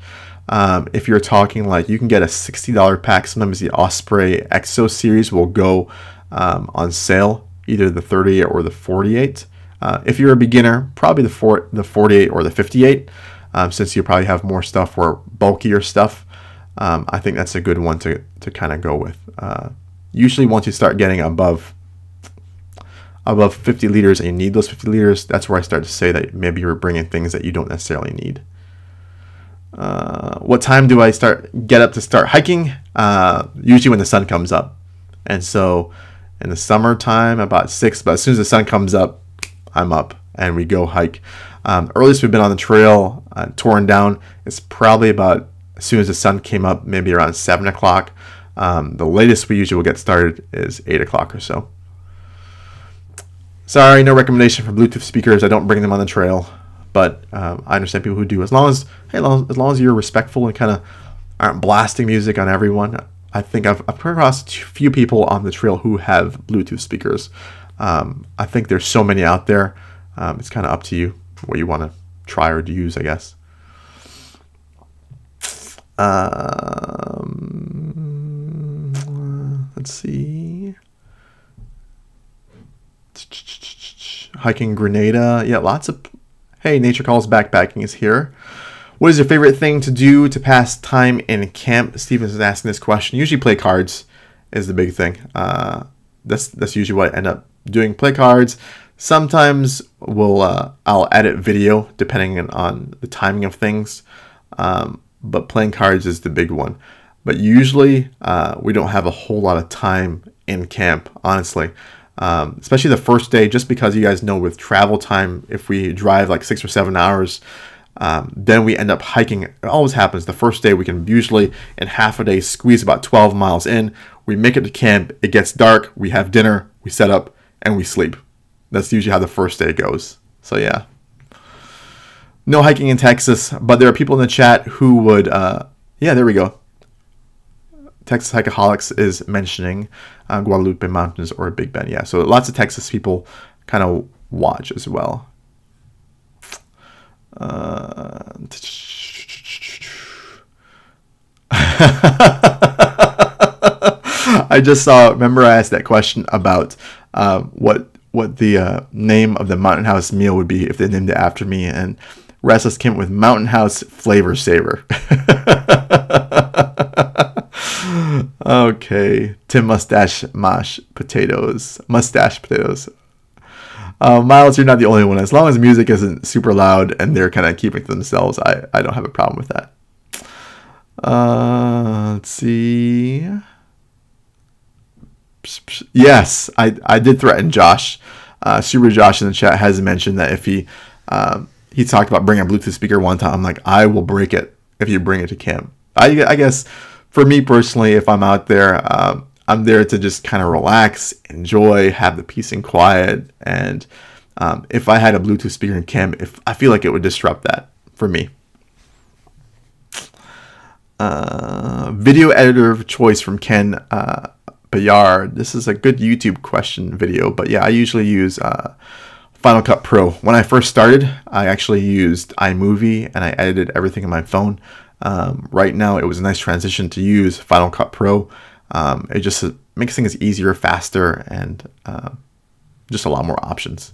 If you're talking like, you can get a $60 pack. Sometimes the Osprey Exo series will go on sale, either the 38 or the 48. If you're a beginner, probably the 48 or the 58, since you probably have more stuff or bulkier stuff. I think that's a good one to kind of go with. Usually once you start getting above 50 liters and you need those 50 liters, that's where I start to say that maybe you're bringing things that you don't necessarily need. What time do I get up to start hiking? Usually when the sun comes up. And so in the summertime, about 6, but as soon as the sun comes up, I'm up and we go hike. Earliest we've been on the trail, torn down, it's probably about as soon as the sun came up, maybe around 7 o'clock. The latest we usually will get started is 8 o'clock or so. Sorry, no recommendation for Bluetooth speakers. I don't bring them on the trail, but I understand people who do. As long as you're respectful and kind of aren't blasting music on everyone. I think I've come across a few people on the trail who have Bluetooth speakers. I think there's so many out there. It's kind of up to you what you want to try or use, I guess. Let's see. Hiking Grenada. Yeah, lots of... Hey, Nature Calls Backpacking is here. What is your favorite thing to do to pass time in camp? Stevens is asking this question. Usually play cards is the big thing. That's usually what I end up doing. Play cards. Sometimes I'll edit video depending on the timing of things. But playing cards is the big one. But usually we don't have a whole lot of time in camp, honestly. Especially the first day, just because you guys know with travel time, if we drive like 6 or 7 hours, then we end up hiking. It always happens. The first day we can usually in half a day squeeze about 12 miles in. We make it to camp. It gets dark. We have dinner. We set up and we sleep. That's usually how the first day goes. So yeah. No hiking in Texas, but there are people in the chat who would, yeah, there we go. Texas Hikeaholics is mentioning Guadalupe Mountains or Big Bend. Yeah, so lots of Texas people kind of watch as well. I just saw, remember I asked that question about what the name of the Mountain House meal would be if they named it after me, and Restless came with Mountain House Flavor Saver. Okay, Tim Mustache potatoes. Miles, you're not the only one. As long as music isn't super loud and they're kind of keeping to themselves, I don't have a problem with that. Let's see. Yes, I did threaten Josh. Super Josh in the chat has mentioned that if he talked about bringing a Bluetooth speaker one time. I'm like, I will break it if you bring it to camp. I guess for me personally, if I'm out there, I'm there to just kind of relax, enjoy, have the peace and quiet. And if I had a Bluetooth speaker in camp, I feel like it would disrupt that for me. Video editor of choice from Ken Bayard. This is a good YouTube question video, but yeah, I usually use Final Cut Pro. When I first started, I actually used iMovie and I edited everything on my phone. Right now, it was a nice transition to use Final Cut Pro. It just makes things easier, faster, and just a lot more options.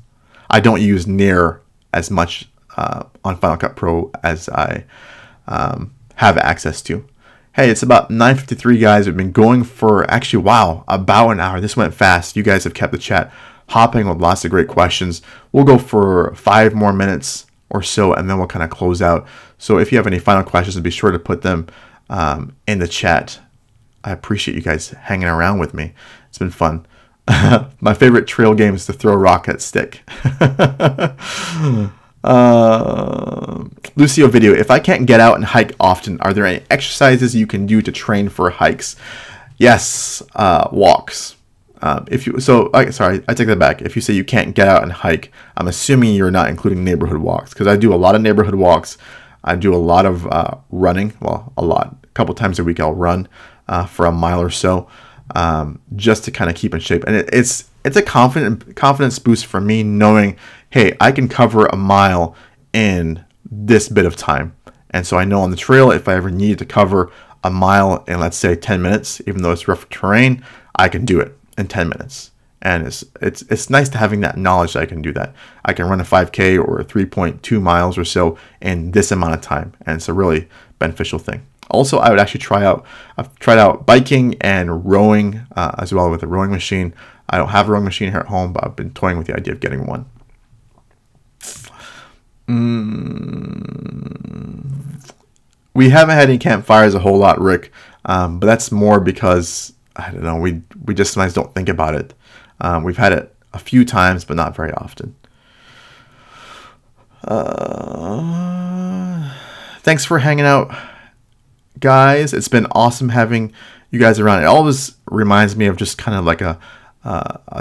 I don't use near as much on Final Cut Pro as I have access to. Hey, it's about 9:53, guys. We've been going for, actually, wow, about an hour. This went fast. You guys have kept the chat hopping with lots of great questions. We'll go for 5 more minutes or so, and then we'll kind of close out. So if you have any final questions, be sure to put them in the chat. I appreciate you guys hanging around with me. It's been fun. My favorite trail game is to throw a rock at stick. Lucio video. If I can't get out and hike often, are there any exercises you can do to train for hikes? Yes, walks. Sorry, I take that back. If you say you can't get out and hike, I'm assuming you're not including neighborhood walks, because I do a lot of neighborhood walks. I do a lot of running. Well, a couple times a week I'll run for a mile or so, just to kind of keep in shape. And it's a confidence boost for me, knowing, hey, I can cover a mile in this bit of time. And so I know on the trail, if I ever need to cover a mile in, let's say, 10 minutes, even though it's rough terrain, I can do it in 10 minutes. And it's nice to having that knowledge that I can do that. I can run a 5K or 3.2 miles or so in this amount of time. And it's a really beneficial thing. Also, I would actually I've tried out biking and rowing as well with a rowing machine. I don't have a rowing machine here at home, but I've been toying with the idea of getting one. We haven't had any campfires a whole lot, Rick, but that's more because, I don't know, we just sometimes don't think about it. We've had it a few times, but not very often. Thanks for hanging out, guys. It's been awesome having you guys around. It always reminds me of just kind of like a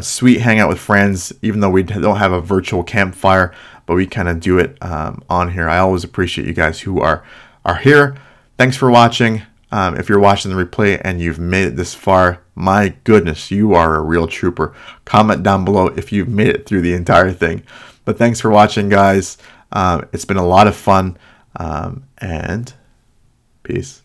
sweet hangout with friends, even though we don't have a virtual campfire, but we kind of do it on here. I always appreciate you guys who are here. Thanks for watching. If you're watching the replay and you've made it this far, my goodness, you are a real trooper. Comment down below if you've made it through the entire thing. But thanks for watching, guys. It's been a lot of fun, and peace.